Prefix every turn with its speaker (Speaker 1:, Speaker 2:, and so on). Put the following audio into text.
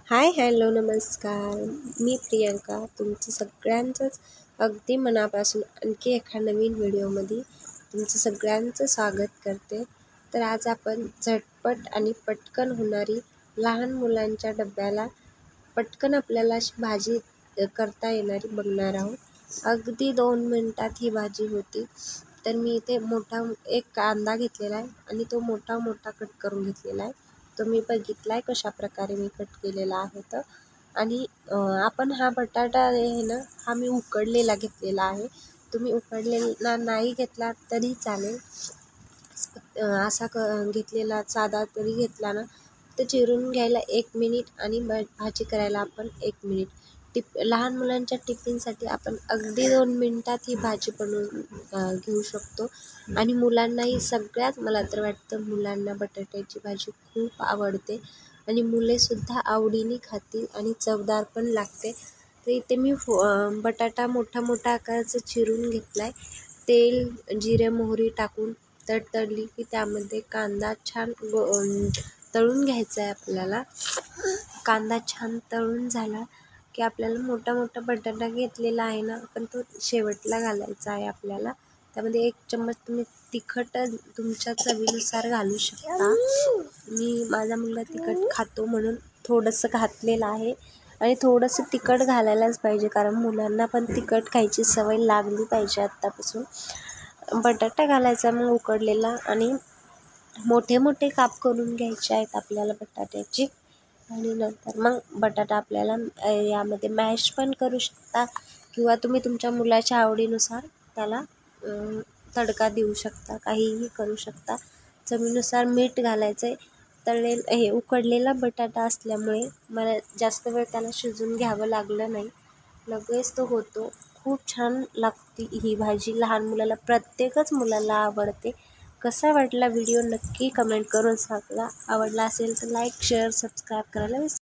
Speaker 1: हाय, hello, नमस्कार. मी प्रियंका. तुमचं सगळ्यांचंच अगदी मनापासून आणखी एका नवीन व्हिडिओमध्ये तुमचं सगळ्यांचं स्वागत करते. तर आज आपण झटपट आणि पटकन होणारी लहान मुलांच्या डब्याला पटकन आपल्याला अशी भाजी करता येणारी बघणार आहोत. अगदी 2 मिनटात ही भाजी होती. तर मी इथे एक कांदा घेतलेला आहे आणि तो मोठा कट करून घेतलेला आहे. तो मी बघितला आहे कशाप्रकारे मी कट केलेला आहे तर. आणि आपण हा बटाटा आहे ना, हा मी उकडलेला घेतलेला आहे. तुम्ही उकडलेला नाही घेतला तरी चालेल. असा घेतलेला साधा तरी घेतला ना तर चिरून घ्यायला 1 मिनिट आणि भाजी करायला आपण 1 मिनिट. लहान मुलांच्या टिफिनसाठी आपण अगदी 2 मिनटात ही भाजी बनवून घेऊ शकतो. आणि मुलांनाही सगळ्यात मला तर वाटतं मुलांना बटाट्याची भाजी खूप आवडते आणि मुलेसुद्धा आवडीने खातील आणि चवदार पण लागते. तर इथे मी बटाटा मोठा आकाराचा चिरून घेतला आहे. तेल, जिरे, मोहरी टाकून तडतडली की त्यामध्ये कांदा छान तळून घ्यायचा आहे आपल्याला. कांदा छान तळून झाला की आपल्याला मोठा बटाटा घेतलेला आहे ना, पण तो शेवटला घालायचा आहे आपल्याला. त्यामध्ये 1 चम्मच तुम्ही तिखट तुमच्या चवीनुसार घालू शकता. माझा मुलगा तिखट खातो म्हणून थोडंसं घातलेलं आहे. आणि थोडंसं तिखट घालायलाच पाहिजे, कारण मुलांना पण तिखट खायची सवय लागली पाहिजे आत्तापासून. बटाटा घालायचा मग उकडलेला आणि मोठे काप करून घ्यायचे आहेत आपल्याला बटाट्याचे. आणि नंतर मग बटाटा आपल्याला यामध्ये मॅश पण करू शकता किंवा तुम्ही तुमच्या मुलाच्या आवडीनुसार त्याला तडका देऊ शकता, काहीही करू शकता. चवीनुसार मीठ घालायचं आहे. उकडलेला बटाटा असल्यामुळे मला जास्त वेळ त्याला शिजून घ्यावं लागलं नाही, लगेच तो होतो. खूप छान लागते ही भाजी. लहान मुलाला, प्रत्येकच मुलाला आवडते. कसा वाटला व्हिडिओ नक्की कमेंट करून सांगा. आवडला असेल तर लाईक, शेअर, सबस्क्राईब करायला विसरू